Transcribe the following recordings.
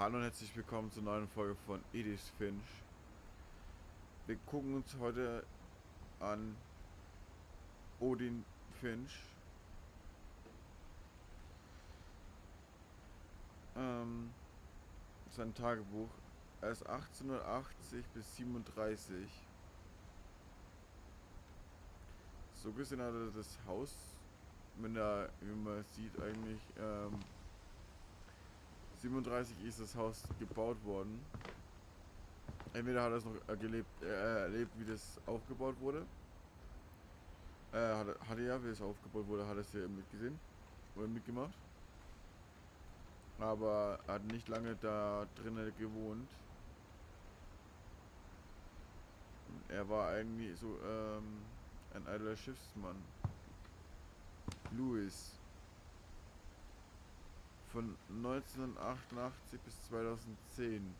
Hallo und herzlich willkommen zur neuen Folge von Edith Finch. Wir gucken uns heute an Edith Finch. Sein Tagebuch. Er ist 1880 bis 37. So gesehen hat er das Haus, wenn man sieht, eigentlich 37 ist das Haus gebaut worden. Entweder hat er es noch erlebt, wie das aufgebaut wurde. Hatte ja, wie es aufgebaut wurde, hat er es ja mitgesehen oder mitgemacht. Aber er hat nicht lange da drinnen gewohnt. Er war eigentlich so ein eitler Schiffsmann. Lewis. Von 1988 bis 2010.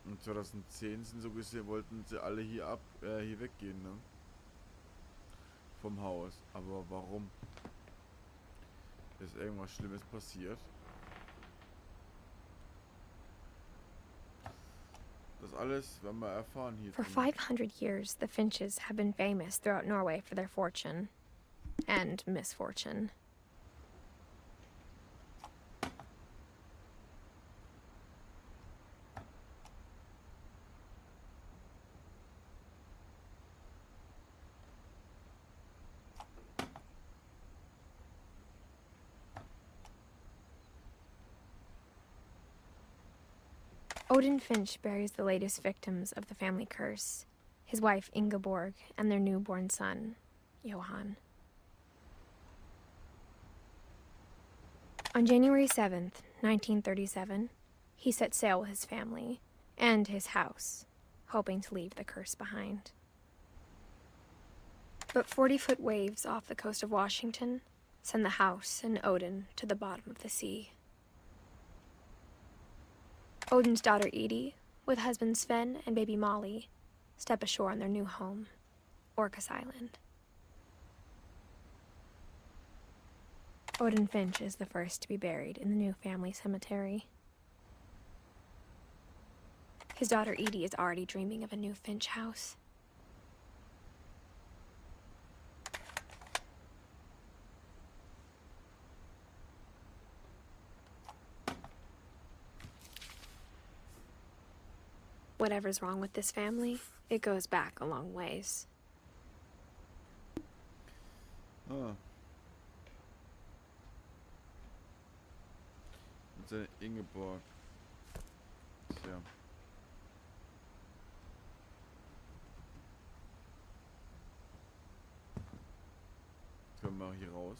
Und 2010 sind so gesehen, wollten sie alle hier weggehen, ne? Vom Haus. Aber warum? Ist irgendwas Schlimmes passiert? Das alles werden wir erfahren hier. For 500 years, the Finches have been famous throughout Norway for their fortune and misfortune. Edith Finch buries the latest victims of the family curse, his wife Ingeborg and their newborn son, Johan. On January 7th, 1937, he set sail with his family and his house, hoping to leave the curse behind. But 40-foot waves off the coast of Washington send the house and Odin to the bottom of the sea. Odin's daughter Edie, with husband Sven and baby Molly, step ashore on their new home, Orcas Island. Edith Finch is the first to be buried in the new family cemetery. His daughter Edie is already dreaming of a new Finch house. Whatever's wrong with this family, it goes back a long ways. Ah. Mit seiner Ingeborg. Tja. Können wir hier raus.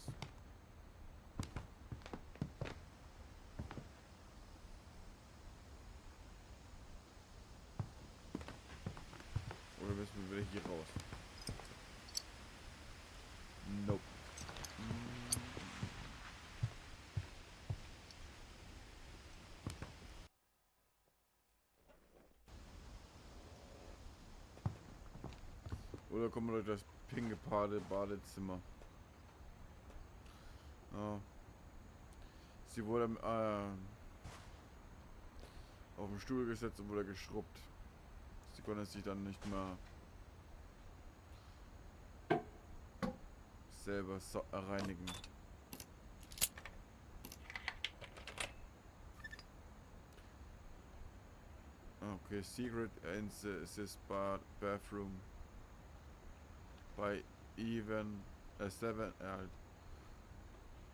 Oder müssen wir wieder hier raus? Nope. Oder kommen wir durch das pinke Badezimmer. Oh. Sie wurde auf den Stuhl gesetzt und wurde geschrubbt. Sie konnte sich dann nicht mehr selber reinigen. Okay, secret in this bathroom by even 7-year-old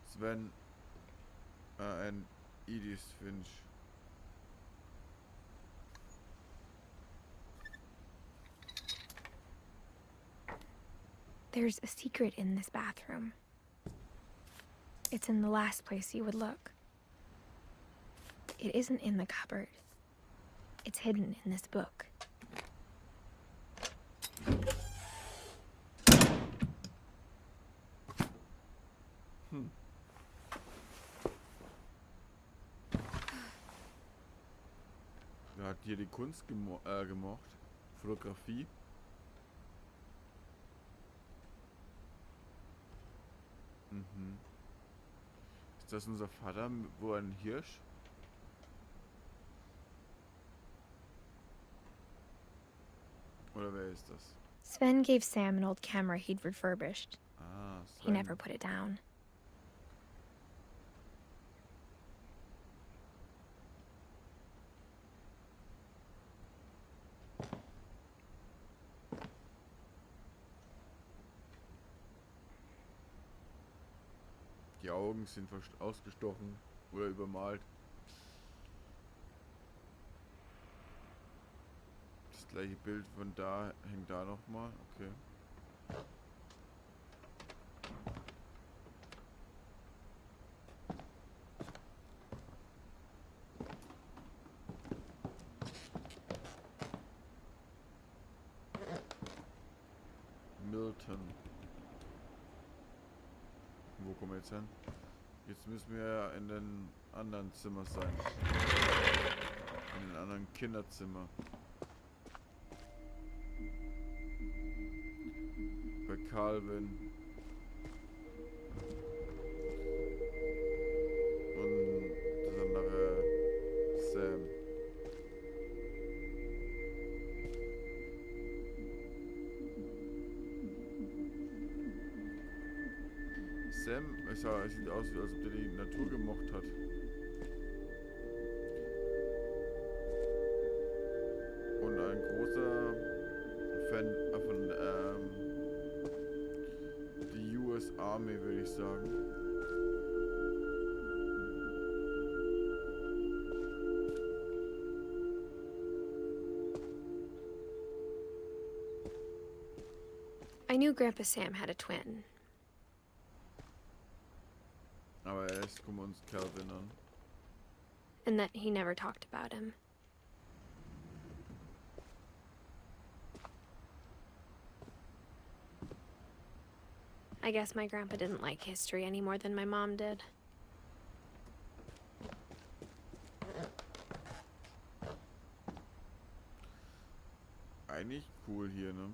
Sven and Edith Finch. There's a secret in this bathroom. It's in the last place you would look. It isn't in the cupboard. It's hidden in this book. Wer hat hier die Kunst gemocht? Fotografie? Mhm. Ist das unser Vater, wo ein Hirsch? Oder wer ist das? Sven gave Sam an old camera he'd refurbished. Ah, He Sven. never put it down. Die Augen sind ausgestochen oder übermalt. Das gleiche Bild von da hängt da nochmal. Okay. Milton. Wo kommen wir jetzt hin? Jetzt müssen wir in den anderen Zimmer sein. In den anderen Kinderzimmer. Bei Calvin. Und das andere Sam. Sam, es sieht aus, als ob der die Natur gemocht hat. Und ein großer Fan von die US Army, würde ich sagen. I knew Grandpa Sam had a twin. Aber erst gucken wir uns Calvin an. And that he never talked about him. I guess my grandpa didn't like history any more than my mom did. Eigentlich cool hier, ne?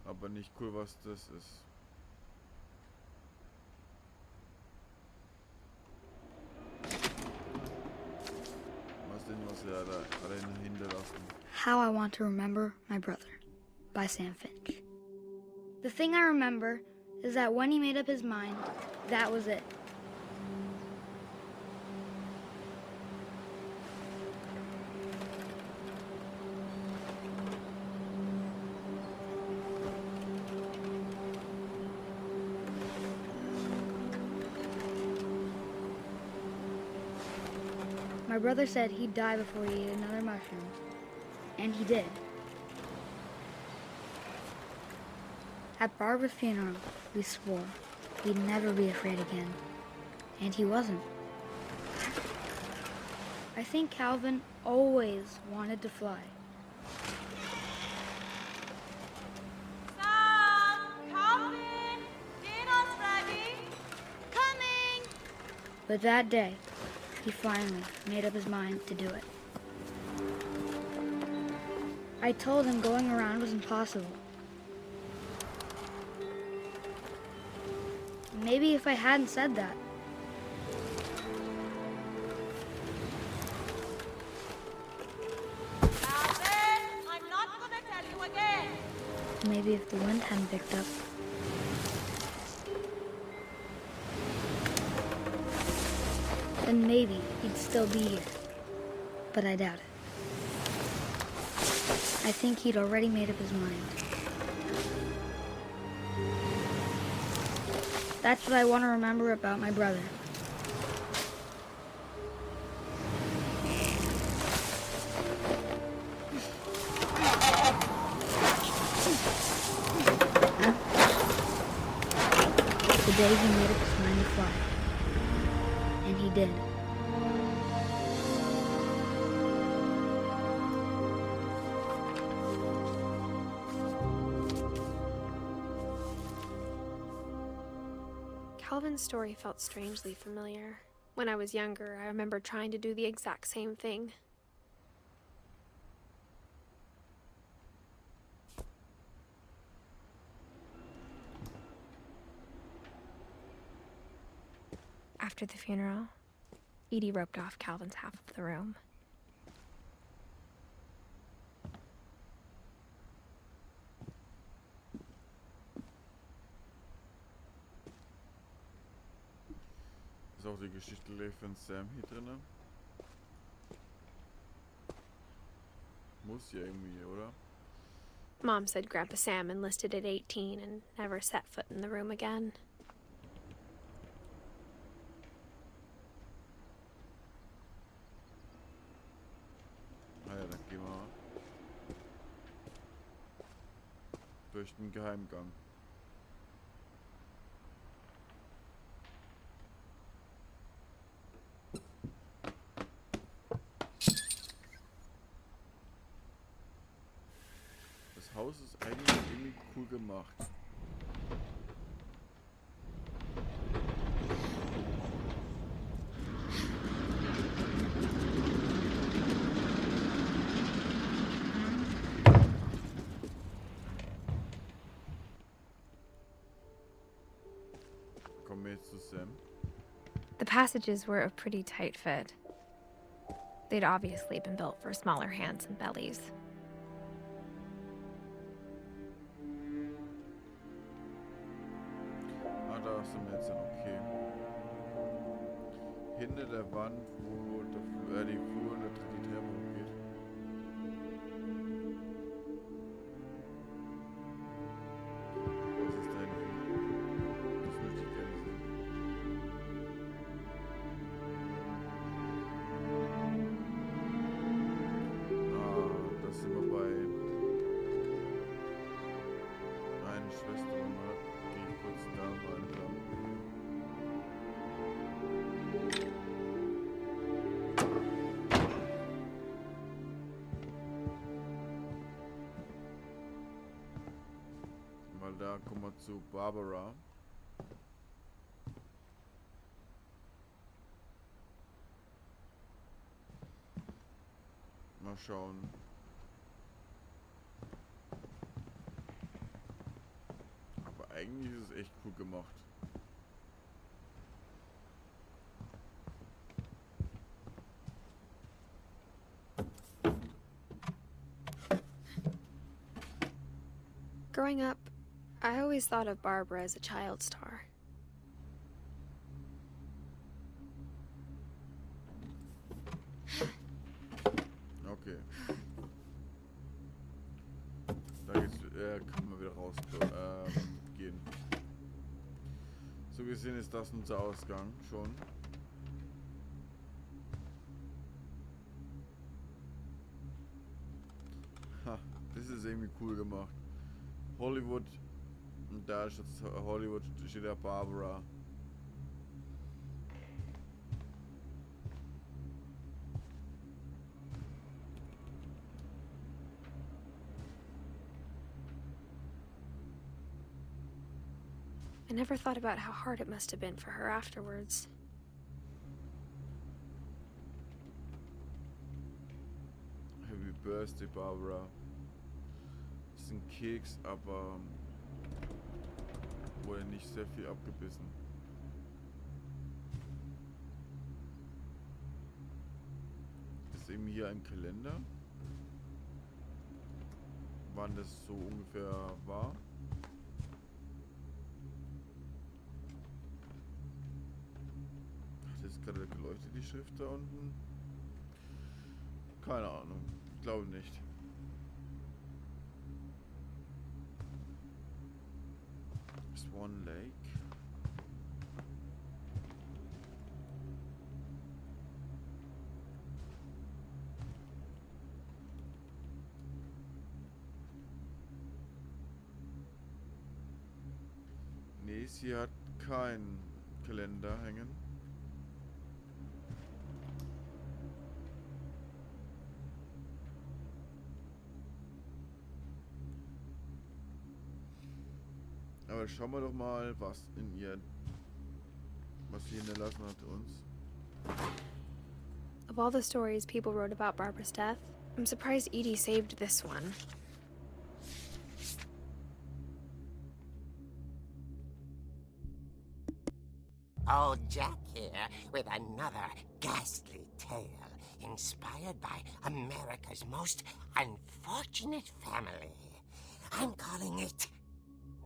Aber nicht cool, was das ist. Was er da hinterlassen. How I Want to Remember My Brother by Sam Finch. The thing I remember is that when he made up his mind, that was it. My brother said he'd die before he ate another mushroom, and he did. At Barbara's funeral, we swore we'd never be afraid again, and he wasn't. I think Calvin always wanted to fly. Sam! Calvin! Dinner's ready! Coming! But that day, he finally made up his mind to do it. I told him going around was impossible. Maybe if I hadn't said that. Calvin! I'm not gonna tell you again! Maybe if the wind hadn't picked up. Then maybe he'd still be here. But I doubt it. I think he'd already made up his mind. That's what I want to remember about my brother. The day he made up his mind to fly. And he did. Calvin's story felt strangely familiar. When I was younger, I remember trying to do the exact same thing. After the funeral, Edie roped off Calvin's half of the room. Ist auch die Geschichte gleich von Sam hier drin? Muss ja irgendwie, oder? Mom said Grandpa Sam enlisted at 18 and never set foot in the room again. Ah ja, dann gehen wir mal durch den Geheimgang. Das Haus ist eigentlich irgendwie cool gemacht. Kommen wir jetzt zu Sam. The passages were a pretty tight fit. They'd obviously been built for smaller hands and bellies. Ah, da sind wir jetzt dann okay. Hinter der Wand, wo die Flur und die Treppe hochgeht. Was ist da hinten? Das möchte ich gerne sehen. Ah, da sind wir bei einer Schwester von Mutter. Gehe ich kurz da weiter. Weil da kommen wir zu Barbara. Mal schauen. Aber eigentlich ist es echt cool gemacht. Growing up, I always thought of Barbara as a child star. Okay. Da geht's, kann man wieder raus gehen. So gesehen ist das unser Ausgang schon. Ha, das ist irgendwie cool gemacht. Hollywood, und da ist jetzt Hollywood, steht da Barbara. I never thought about how hard it must have been for her afterwards. Happy Birthday, Barbara. Das ist ein Keks, aber wurde nicht sehr viel abgebissen. Ist eben hier ein Kalender, wann das so ungefähr war. Hat jetzt gerade geleuchtet, die Schrift da unten? Keine Ahnung, ich glaube nicht. Swan Lake. Nee, sie hat keinen Kalender hängen. Aber schauen wir doch mal, was sie hinterlassen hat uns. Of all the stories people wrote about Barbara's death, I'm surprised Edie saved this one. Oh, Jackie. here with another ghastly tale inspired by America's most unfortunate family. I'm calling it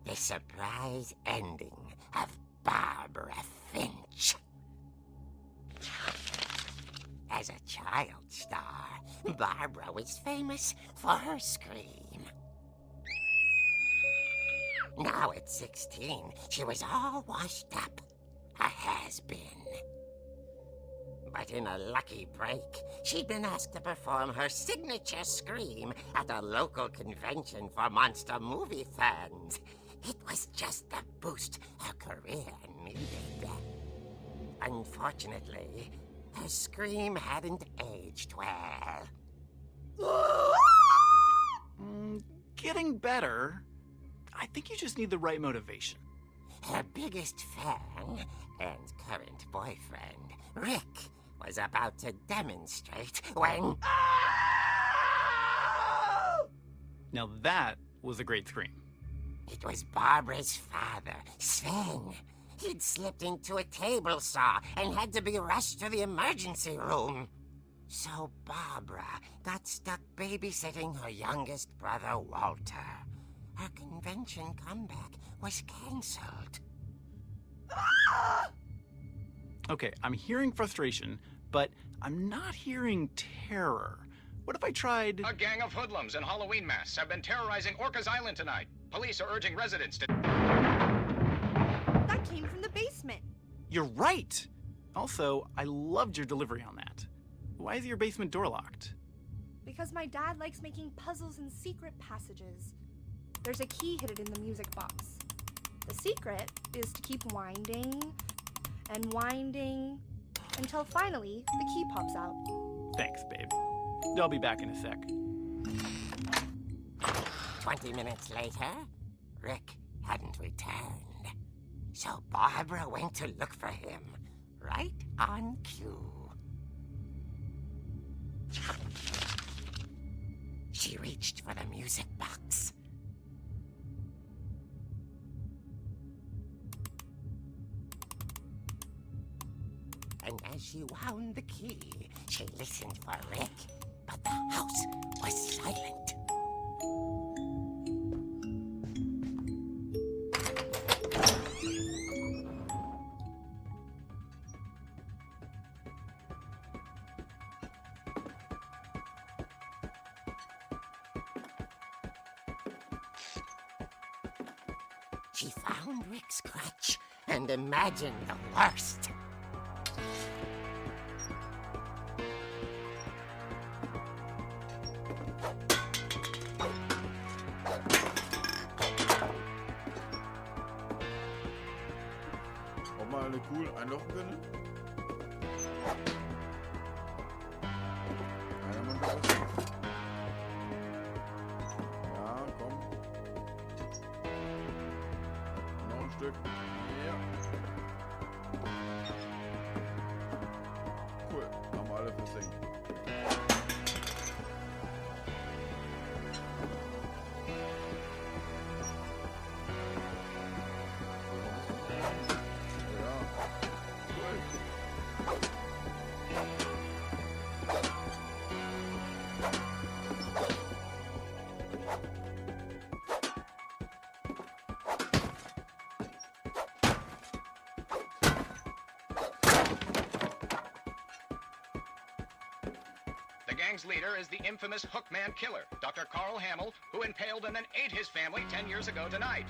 The Surprise Ending of Barbara Finch. As a child star, Barbara was famous for her scream. Now at 16, she was all washed up, a has-been. But in a lucky break, she'd been asked to perform her signature scream at a local convention for monster movie fans. It was just the boost her career needed. Unfortunately, her scream hadn't aged well. Getting better. I think you just need the right motivation. Her biggest fan and current boyfriend, Rick, was about to demonstrate when... Now that was a great scream. It was Barbara's father, Sven. He'd slipped into a table saw and had to be rushed to the emergency room. So Barbara got stuck babysitting her youngest brother, Walter. Her convention comeback was cancelled. Okay, I'm hearing frustration, but I'm not hearing terror. What if I tried... A gang of hoodlums in Halloween masks have been terrorizing Orcas Island tonight. Police are urging residents to... That came from the basement. You're right! Also, I loved your delivery on that. Why is your basement door locked? Because my dad likes making puzzles and secret passages. There's a key hidden in the music box. The secret is to keep winding and winding until finally the key pops out. Thanks, babe. I'll be back in a sec. 20 minutes later, Rick hadn't returned. So Barbara went to look for him, right on cue. She reached for the music box. And as she wound the key, she listened for Rick, but the house was silent. She found Rick's crutch and imagined the worst. Ob man eine Kugel einlochen könnte? Einer mal was. Ja, komm. Noch ein Stück. Ja. Cool. Haben wir alle versenkt. The gang's leader is the infamous Hookman killer, Dr. Carl Hamill, who impaled and then ate his family 10 years ago tonight.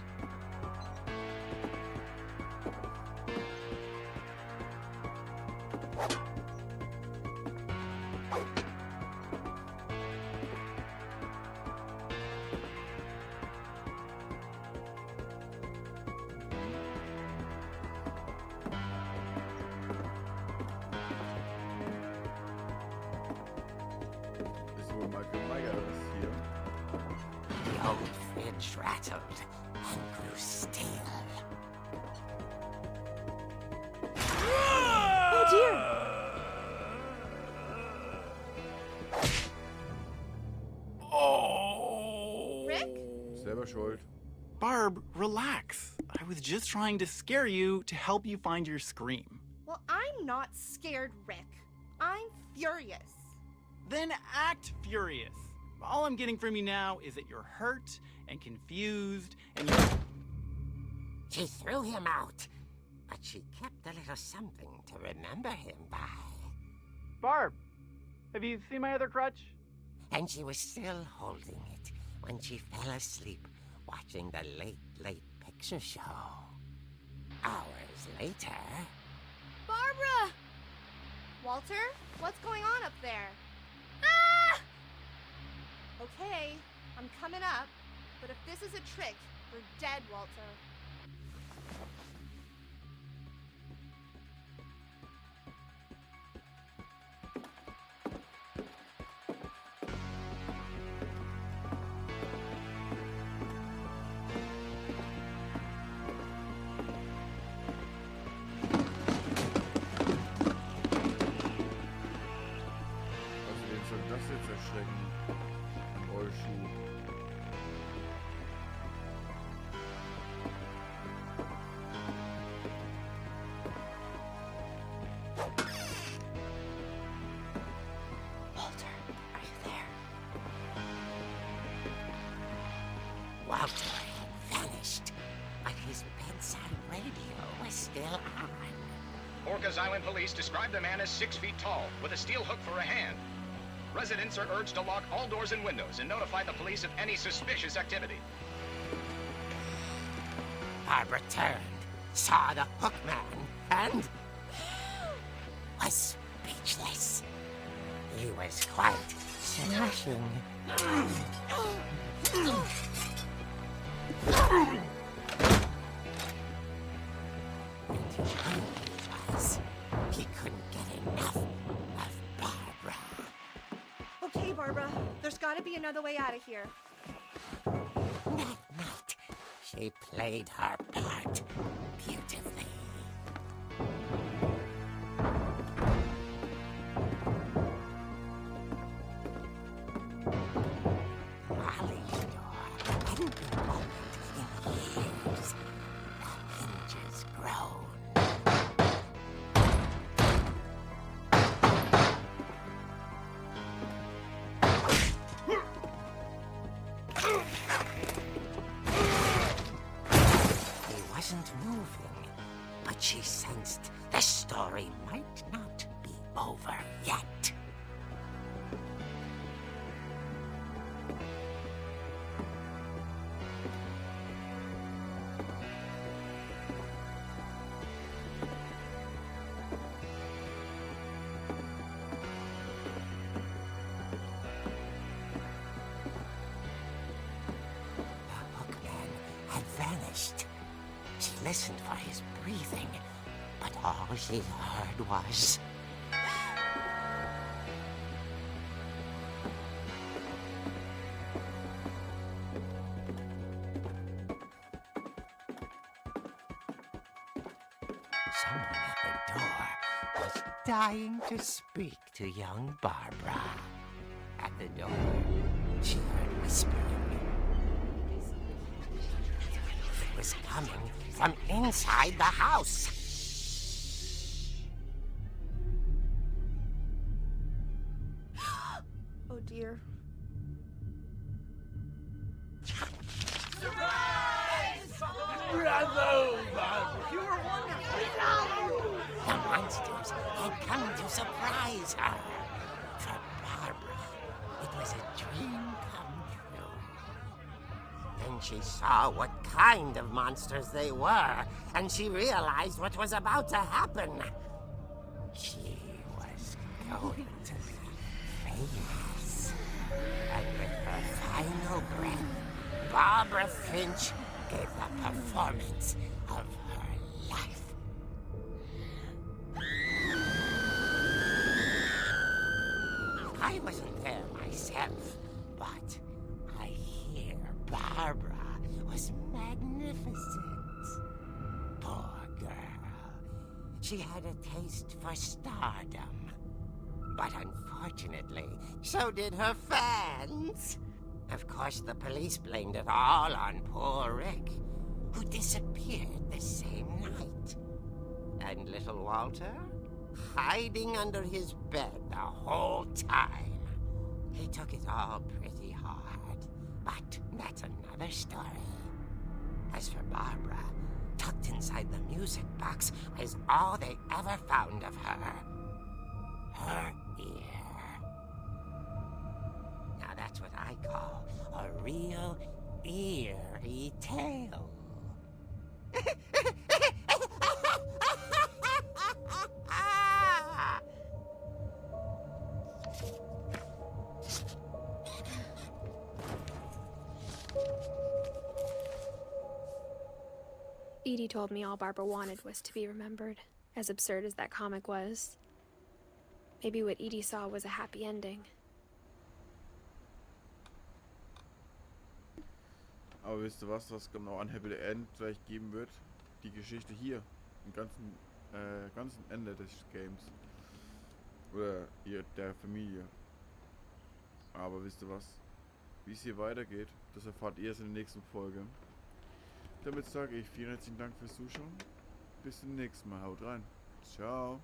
Ist wohl Michael Myers hier. The old fridge rattled and grew still. Oh dear! Oh! Rick? Selber schuld. Barb, relax. I was just trying to scare you to help you find your scream. Well, Well, I'm not scared, Rick. I'm furious. Then act furious. All I'm getting from you now is that you're hurt and confused and She threw him out, but she kept a little something to remember him by. Barb, have you seen my other crutch? And she was still holding it when she fell asleep watching the late picture show. Hours later... Barbara! Walter, what's going on up there? Ah! Okay, I'm coming up, but if this is a trick, you're dead, Walter. Das jetzt erschrecken. Ein Rollschuh. Walter, are you there? Walter had vanished, but his bedside radio was still on. Orcas Island police describe the man as 6 feet tall, with a steel hook for a hand. Residents are urged to lock all doors and windows and notify the police of any suspicious activity. Barbara turned, saw the hook man, and was speechless. He was quite smashing. He couldn't get enough of Barbara. Okay, Barbara, there's gotta be another way out of here. That night, she played her part beautifully. Molly's door hadn't been opened in years. The hinges groaned. He wasn't moving, but she sensed the story might not be over yet. Vanished. She listened for his breathing, but all she heard was... Someone at the door was dying to speak to young Barbara. At the door, she heard whispering. Was coming from inside the house. Oh dear. The monsters had come to surprise her. For Barbara, it was a dream come true. Then she saw what kind of monsters they were, and she realized what was about to happen. She was going to be famous. And with her final breath, Barbara Finch gave the performance of her life. I wasn't there myself, but I hear Barbara was magnificent. Poor girl. She had a taste for stardom. But unfortunately, so did her fans. Of course, the police blamed it all on poor Rick, who disappeared the same night. And little Walter? Hiding under his bed the whole time. He took it all pretty hard, but that's another story. As for Barbara, tucked inside the music box is all they ever found of her. Her ear. Now that's what I call a real eerie tale. Edie told me all Barbara wanted was to be remembered, as absurd as that comic was. Maybe what Edie saw was a happy ending. Aber wisst ihr was genau ein Happy End vielleicht geben wird? Die Geschichte hier, im ganzen Ende des Games. Oder der Familie. Aber wisst ihr was? Wie es hier weitergeht, das erfahrt ihr erst in der nächsten Folge. Damit sage ich vielen herzlichen Dank fürs Zuschauen. Bis zum nächsten Mal. Haut rein. Ciao.